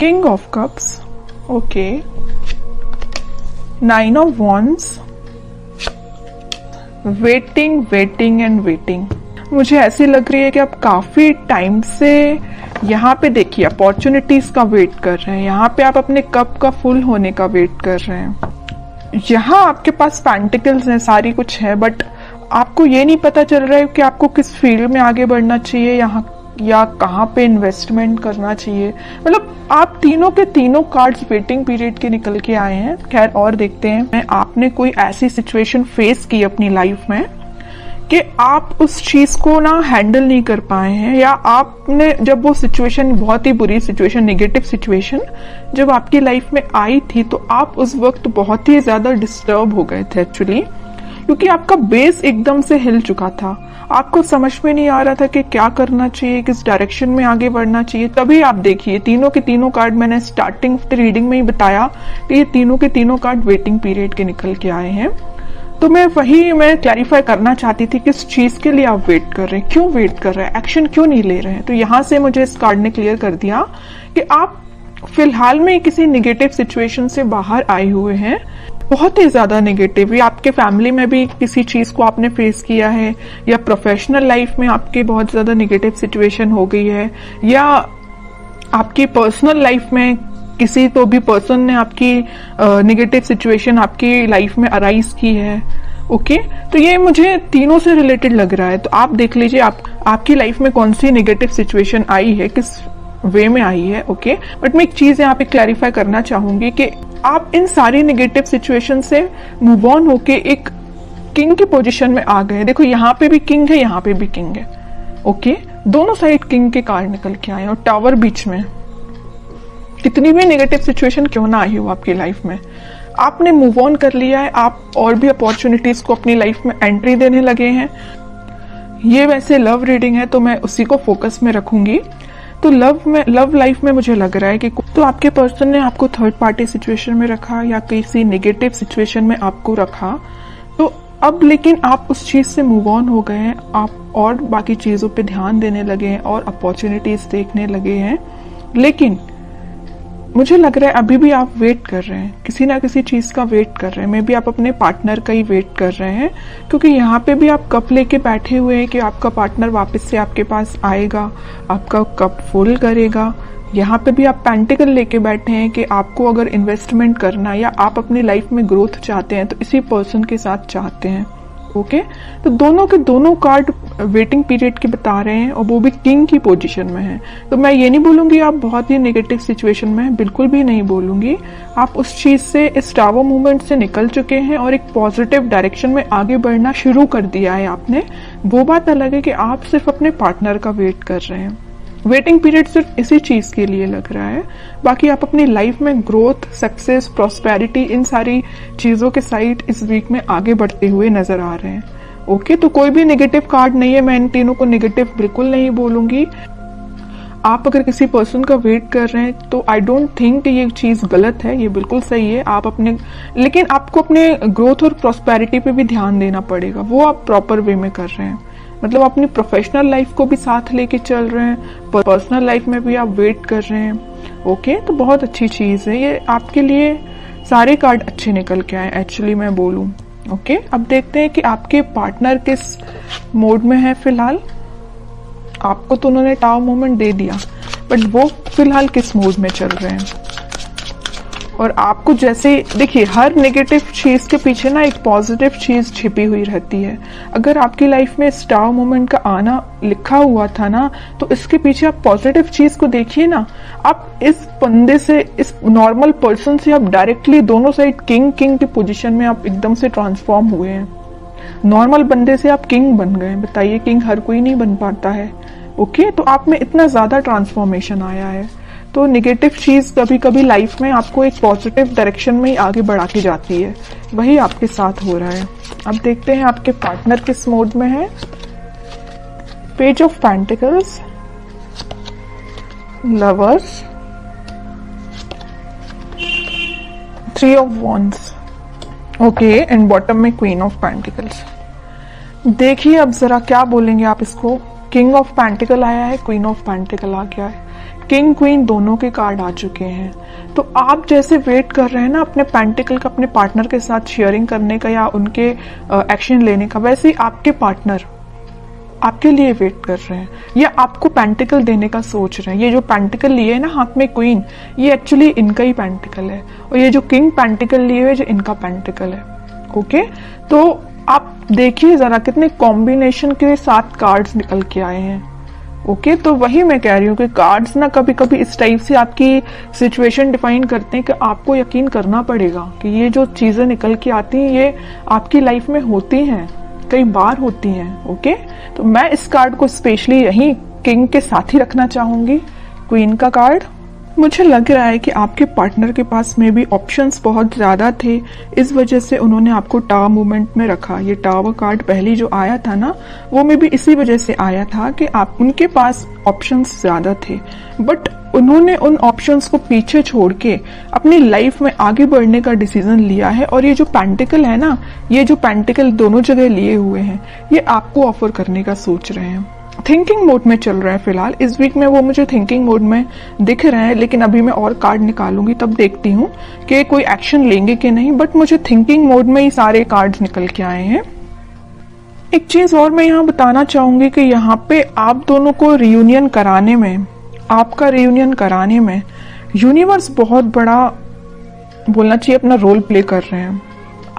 King of cups, okay, 9 of wands, waiting waiting and waiting. मुझे ऐसी लग रही है कि आप काफी टाइम से यहाँ पे देखिए अपॉर्चुनिटीज का वेट कर रहे हैं, यहाँ पे आप अपने कप का फुल होने का वेट कर रहे हैं। यहाँ आपके पास पेंटिकल्स हैं, सारी कुछ है, बट आपको ये नहीं पता चल रहा है कि आपको किस फील्ड में आगे बढ़ना चाहिए यहाँ या कहाँ पे इन्वेस्टमेंट करना चाहिए। मतलब आप तीनों के तीनों कार्ड्स वेटिंग पीरियड के निकल के आए हैं। खैर और देखते हैं, आपने कोई ऐसी सिचुएशन फेस की अपनी लाइफ में कि आप उस चीज को ना हैंडल नहीं कर पाए हैं, या आपने जब वो सिचुएशन, बहुत ही बुरी सिचुएशन, नेगेटिव सिचुएशन जब आपकी लाइफ में आई थी, तो आप उस वक्त बहुत ही ज्यादा डिस्टर्ब हो गए थे एक्चुअली, क्योंकि आपका बेस एकदम से हिल चुका था। आपको समझ में नहीं आ रहा था कि क्या करना चाहिए, किस डायरेक्शन में आगे बढ़ना चाहिए। तभी आप देखिए तीनों के तीनों कार्ड, मैंने स्टार्टिंग ऑफ द रीडिंग में ही बताया कि ये तीनों के तीनों कार्ड वेटिंग पीरियड के निकल के आए हैं। तो मैं क्लैरिफाई करना चाहती थी किस चीज के लिए आप वेट कर रहे हैं, क्यों वेट कर रहे हैं, एक्शन क्यों नहीं ले रहे हैं। तो यहां से मुझे इस कार्ड ने क्लियर कर दिया कि आप फिलहाल में किसी निगेटिव सिचुएशन से बाहर आए हुए हैं, बहुत ही ज्यादा नेगेटिव। या आपके फैमिली में भी किसी चीज को आपने फेस किया है, या प्रोफेशनल लाइफ में आपके बहुत ज्यादा नेगेटिव सिचुएशन हो गई है, या आपकी पर्सनल लाइफ में किसी तो भी पर्सन ने आपकी नेगेटिव सिचुएशन आपकी लाइफ में अराइज की है। ओके, तो ये मुझे तीनों से रिलेटेड लग रहा है। तो आप देख लीजिए आपकी लाइफ में कौन सी नेगेटिव सिचुएशन आई है, किस वे में आई है। ओके, बट मैं एक चीज यहाँ पे क्लैरिफाई करना चाहूंगी कि आप इन सारी नेगेटिव सिचुएशन से मूव ऑन होके एक किंग की पोजीशन में आ गए। देखो यहाँ पे भी किंग है, यहाँ पे भी किंग है। ओके, दोनों साइड किंग के कार्ड निकल के आए और टावर बीच में। कितनी भी नेगेटिव सिचुएशन क्यों ना आई हो आपकी लाइफ में, आपने मूव ऑन कर लिया है। आप और भी अपॉर्चुनिटीज को अपनी लाइफ में एंट्री देने लगे हैं। ये वैसे लव रीडिंग है तो मैं उसी को फोकस में रखूंगी। तो लव लाइफ में मुझे लग रहा है कि तो आपके पर्सन ने आपको थर्ड पार्टी सिचुएशन में रखा या किसी नेगेटिव सिचुएशन में आपको रखा, तो अब लेकिन आप उस चीज से मूव ऑन हो गए हैं। आप और बाकी चीजों पे ध्यान देने लगे हैं और अपॉर्चुनिटीज देखने लगे हैं। लेकिन मुझे लग रहा है अभी भी आप वेट कर रहे हैं, किसी ना किसी चीज का वेट कर रहे हैं। मे बी आप अपने पार्टनर का ही वेट कर रहे हैं, क्योंकि यहाँ पे भी आप कप लेके बैठे हुए हैं कि आपका पार्टनर वापस से आपके पास आएगा, आपका कप फुल करेगा। यहाँ पे भी आप पेंटिकल लेके बैठे हैं कि आपको अगर इन्वेस्टमेंट करना या आप अपनी लाइफ में ग्रोथ चाहते हैं तो इसी पर्सन के साथ चाहते हैं। ओके, तो दोनों के दोनों कार्ड वेटिंग पीरियड के बता रहे हैं और वो भी किंग की पोजीशन में है। तो मैं ये नहीं बोलूंगी आप बहुत ही नेगेटिव सिचुएशन में हैं, बिल्कुल भी नहीं बोलूंगी। आप उस चीज से, इस टावर मूवमेंट से निकल चुके हैं और एक पॉजिटिव डायरेक्शन में आगे बढ़ना शुरू कर दिया है आपने। वो बात अलग है कि आप सिर्फ अपने पार्टनर का वेट कर रहे हैं। वेटिंग पीरियड सिर्फ इसी चीज के लिए लग रहा है। बाकी आप अपनी लाइफ में ग्रोथ, सक्सेस, प्रॉस्पेरिटी, इन सारी चीजों के साइड इस वीक में आगे बढ़ते हुए नजर आ रहे हैं। ओके, तो कोई भी नेगेटिव कार्ड नहीं है। मैं इन तीनों को नेगेटिव बिल्कुल नहीं बोलूंगी। आप अगर किसी पर्सन का वेट कर रहे हैं तो आई डोंट थिंक ये चीज गलत है, ये बिल्कुल सही है। आप अपने, लेकिन आपको अपने ग्रोथ और प्रॉस्पेरिटी पे भी ध्यान देना पड़ेगा। वो आप प्रॉपर वे में कर रहे हैं, मतलब अपनी प्रोफेशनल लाइफ को भी साथ लेके चल रहे हैं, पर्सनल लाइफ में भी आप वेट कर रहे हैं। ओके, तो बहुत अच्छी चीज है ये। आपके लिए सारे कार्ड अच्छे निकल के आए एक्चुअली मैं बोलूं। ओके, अब देखते हैं कि आपके पार्टनर किस मोड में है फिलहाल। आपको तो उन्होंने टावर मोमेंट दे दिया, बट वो फिलहाल किस मोड में चल रहे हैं। और आपको जैसे देखिए, हर नेगेटिव चीज के पीछे ना एक पॉजिटिव चीज छिपी हुई रहती है। अगर आपकी लाइफ में स्टार मोमेंट का आना लिखा हुआ था ना, तो इसके पीछे आप पॉजिटिव चीज को देखिए ना। आप इस बंदे से, इस नॉर्मल पर्सन से आप डायरेक्टली दोनों साइड किंग की पोजीशन में आप एकदम से ट्रांसफॉर्म हुए हैं। नॉर्मल बंदे से आप किंग बन गए। बताइए, किंग हर कोई नहीं बन पाता है। ओके, तो आप में इतना ज्यादा ट्रांसफॉर्मेशन आया है। तो नेगेटिव चीज कभी कभी लाइफ में आपको एक पॉजिटिव डायरेक्शन में ही आगे बढ़ा के जाती है। वही आपके साथ हो रहा है। अब देखते हैं आपके पार्टनर किस मोड में है। Page of pentacles, lovers, 3 of wands, okay, and bottom में क्वीन ऑफ पेंटिकल्स। देखिए अब जरा क्या बोलेंगे आप इसको। किंग ऑफ पेंटिकल आया है, क्वीन ऑफ पेंटिकल आ गया है। किंग क्वीन दोनों के कार्ड आ चुके हैं। तो आप जैसे वेट कर रहे हैं ना अपने पेंटिकल का अपने पार्टनर के साथ शेयरिंग करने का या उनके एक्शन लेने का, वैसे ही आपके पार्टनर आपके लिए वेट कर रहे हैं या आपको पेंटिकल देने का सोच रहे हैं। ये जो पेंटिकल लिए है ना हाथ में क्वीन, ये एक्चुअली इनका ही पेंटिकल है, और ये जो किंग पेंटिकल लिए हुए जो इनका पेंटिकल है। ओके, तो आप देखिए जरा कितने कॉम्बिनेशन के साथ कार्ड्स निकल के आए हैं। ओके, तो वही मैं कह रही हूँ कि कार्ड्स ना कभी कभी इस टाइप से आपकी सिचुएशन डिफाइन करते हैं कि आपको यकीन करना पड़ेगा कि ये जो चीजें निकल के आती हैं ये आपकी लाइफ में होती हैं, कई बार होती हैं। ओके, तो मैं इस कार्ड को स्पेशली यही किंग के साथ ही रखना चाहूंगी, क्वीन का कार्ड। मुझे लग रहा है कि आपके पार्टनर के पास में भी ऑप्शंस बहुत ज्यादा थे, इस वजह से उन्होंने आपको टावर मूवमेंट में रखा। ये टावर कार्ड पहली जो आया था ना, वो में भी इसी वजह से आया था कि आप उनके पास ऑप्शंस ज्यादा थे, बट उन्होंने उन ऑप्शंस को पीछे छोड़ के अपनी लाइफ में आगे बढ़ने का डिसीजन लिया है। और ये जो पेंटिकल है ना, ये जो पेंटिकल दोनों जगह लिए हुए हैं, ये आपको ऑफर करने का सोच रहे हैं। थिंकिंग मोड में चल रहा है फिलहाल, इस वीक में वो मुझे थिंकिंग मोड में दिख रहे हैं, लेकिन अभी मैं और कार्ड निकालूंगी तब देखती हूँ कि कोई एक्शन लेंगे कि नहीं, बट मुझे थिंकिंग मोड में ही सारे कार्ड्स निकल के आए हैं। एक चीज और मैं यहाँ बताना चाहूंगी कि यहाँ पे आप दोनों को रियूनियन कराने में, आपका रियूनियन कराने में यूनिवर्स बहुत बड़ा बोलना चाहिए अपना रोल प्ले कर रहे हैं।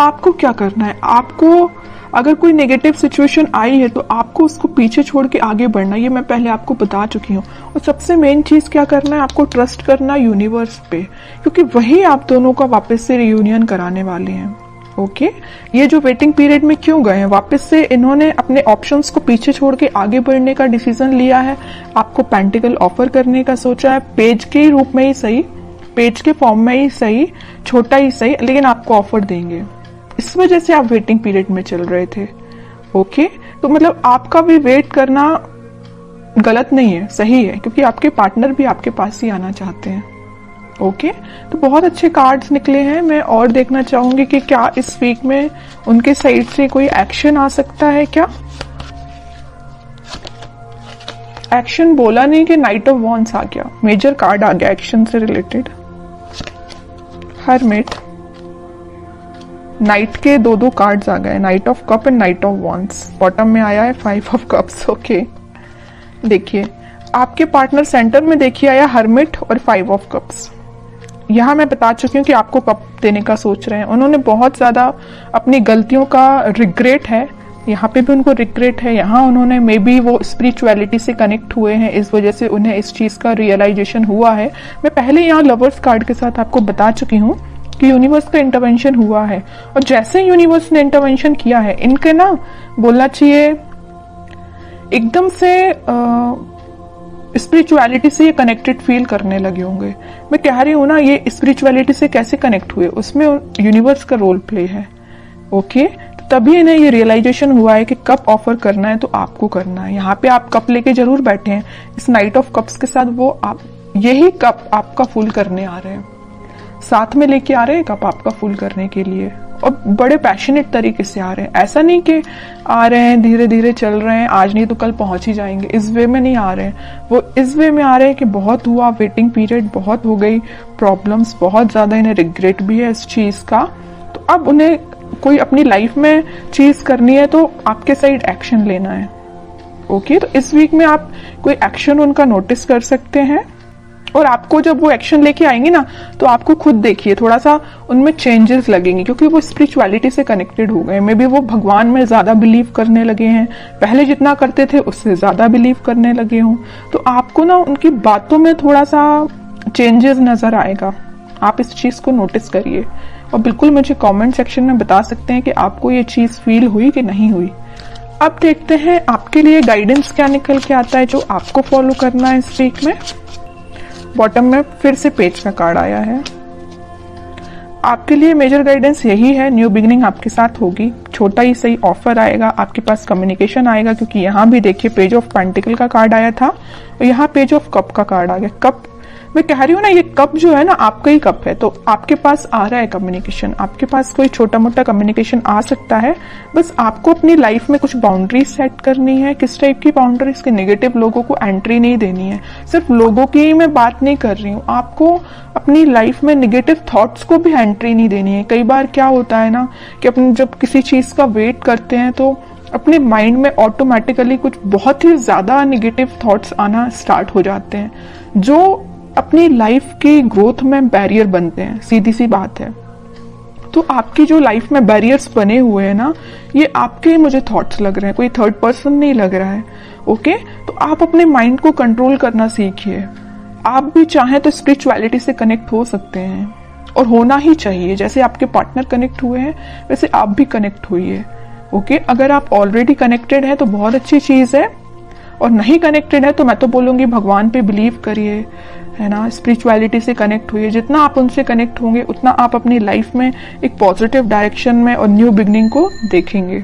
आपको क्या करना है, आपको अगर कोई नेगेटिव सिचुएशन आई है तो आपको उसको पीछे छोड़ के आगे बढ़ना, ये मैं पहले आपको बता चुकी हूँ। और सबसे मेन चीज क्या करना है, आपको ट्रस्ट करना यूनिवर्स पे, क्योंकि वही आप दोनों का वापस से रियूनियन कराने वाले हैं। ओके, ये जो वेटिंग पीरियड में क्यों गए हैं, वापस से इन्होंने अपने ऑप्शंस को पीछे छोड़ के आगे बढ़ने का डिसीजन लिया है, आपको पेंटिकल ऑफर करने का सोचा है, पेज के रूप में ही सही, पेज के फॉर्म में ही सही, छोटा ही सही, लेकिन आपको ऑफर देंगे। इस वजह से आप वेटिंग पीरियड में चल रहे थे। ओके, तो मतलब आपका भी वेट करना गलत नहीं है, सही है, क्योंकि आपके पार्टनर भी आपके पास ही आना चाहते हैं। ओके, तो बहुत अच्छे कार्ड्स निकले हैं। मैं और देखना चाहूंगी कि क्या इस वीक में उनके साइड से कोई एक्शन आ सकता है। क्या एक्शन बोला नहीं कि नाइट ऑफ वॉन्ड्स आ गया, मेजर कार्ड आ गया एक्शन से रिलेटेड। हरमिट, नाइट के दो कार्ड्स आ गए, night of cup and night of wands. Bottom में आया है 5 ऑफ कप्स। ओके, देखिए आपके पार्टनर सेंटर में देखिए आया हरमिट और 5 ऑफ कप्स। यहाँ मैं बता चुकी हूँ कि आपको कप देने का सोच रहे हैं। उन्होंने बहुत ज्यादा अपनी गलतियों का रिग्रेट है, यहाँ पे भी उनको रिग्रेट है, यहाँ उन्होंने मे बी वो स्पिरिचुअलिटी से कनेक्ट हुए हैं, इस वजह से उन्हें इस चीज का रियलाइजेशन हुआ है। मैं पहले यहाँ लवर्स कार्ड के साथ आपको बता चुकी हूँ कि यूनिवर्स का इंटरवेंशन हुआ है, और जैसे यूनिवर्स ने इंटरवेंशन किया है, इनके ना बोलना चाहिए एकदम से स्पिरिचुअलिटी से ये कनेक्टेड फील करने लगे होंगे। मैं कह रही हूँ ना, ये स्पिरिचुअलिटी से कैसे कनेक्ट हुए, उसमें यूनिवर्स का रोल प्ले है। ओके, तो तभी इन्हें ये रियलाइजेशन हुआ है कि कप ऑफर करना है तो आपको करना है। यहाँ पे आप कप लेके जरूर बैठे हैं, इस नाइट ऑफ कप्स के साथ वो आप यही कप आपका फुल करने आ रहे हैं, साथ में लेके आ रहे हैं कप आपका फुल करने के लिए, और बड़े पैशनेट तरीके से आ रहे हैं। ऐसा नहीं कि आ रहे हैं धीरे धीरे चल रहे हैं, आज नहीं तो कल पहुंच ही जाएंगे, इस वे में नहीं आ रहे हैं। वो इस वे में आ रहे हैं कि बहुत हुआ, वेटिंग पीरियड बहुत हो गई, प्रॉब्लम्स बहुत ज्यादा, इन्हें रिग्रेट भी है इस चीज का। तो अब उन्हें कोई अपनी लाइफ में चीज करनी है तो आपके साइड एक्शन लेना है। ओके, तो इस वीक में आप कोई एक्शन उनका नोटिस कर सकते हैं, और आपको जब वो एक्शन लेके आएंगे ना, तो आपको खुद देखिए थोड़ा सा उनमें चेंजेस लगेंगे, क्योंकि वो स्पिरिचुअलिटी से कनेक्टेड हो गए। मे बी वो भगवान में ज्यादा बिलीव करने लगे हैं, पहले जितना करते थे उससे ज्यादा बिलीव करने लगे हों। तो आपको ना उनकी बातों में थोड़ा सा चेंजेस नजर आएगा, आप इस चीज को नोटिस करिए, और बिल्कुल मुझे कमेंट सेक्शन में बता सकते हैं कि आपको ये चीज फील हुई कि नहीं हुई। अब देखते हैं आपके लिए गाइडेंस क्या निकल के आता है जो आपको फॉलो करना है इस वीक में। बॉटम में फिर से पेज का कार्ड आया है। आपके लिए मेजर गाइडेंस यही है, न्यू बिगिनिंग आपके साथ होगी, छोटा ही सही ऑफर आएगा, आपके पास कम्युनिकेशन आएगा, क्योंकि यहाँ भी देखिए पेज ऑफ पेंटिकल का कार्ड आया था और यहाँ पेज ऑफ कप का कार्ड आ गया। कप मैं कह रही हूँ ना, ये कप जो है ना आपका ही कप है, तो आपके पास आ रहा है कम्युनिकेशन, आपके पास कोई छोटा मोटा कम्युनिकेशन आ सकता है। बस आपको अपनी लाइफ में कुछ बाउंड्रीज सेट करनी है। किस टाइप की बाउंड्रीज? के नेगेटिव लोगों को एंट्री नहीं देनी है। सिर्फ लोगों की ही मैं बात नहीं कर रही हूँ, आपको अपनी लाइफ में नेगेटिव थॉट्स को भी एंट्री नहीं देनी है। कई बार क्या होता है ना कि अपन जब किसी चीज का वेट करते हैं तो अपने माइंड में ऑटोमेटिकली कुछ बहुत ही ज्यादा नेगेटिव थॉट्स आना स्टार्ट हो जाते हैं, जो अपनी लाइफ की ग्रोथ में बैरियर बनते हैं। सीधी सी बात है। तो आपकी जो लाइफ में बैरियर्स बने हुए हैं ना, ये आपके ही मुझे थॉट्स लग रहे हैं, कोई थर्ड पर्सन नहीं लग रहा है। ओके, तो आप अपने माइंड को कंट्रोल करना सीखिए। आप भी चाहें तो स्पिरिचुअलिटी से कनेक्ट हो सकते हैं, और होना ही चाहिए। जैसे आपके पार्टनर कनेक्ट हुए हैं वैसे आप भी कनेक्ट होइए। ओके, अगर आप ऑलरेडी कनेक्टेड हैं तो बहुत अच्छी चीज है, और नहीं कनेक्टेड है तो मैं तो बोलूंगी भगवान पे बिलीव करिए, है ना, स्पिरिचुअलिटी से कनेक्ट हुइए। जितना आप उनसे कनेक्ट होंगे उतना आप अपनी लाइफ में एक पॉजिटिव डायरेक्शन में और न्यू बिगनिंग को देखेंगे।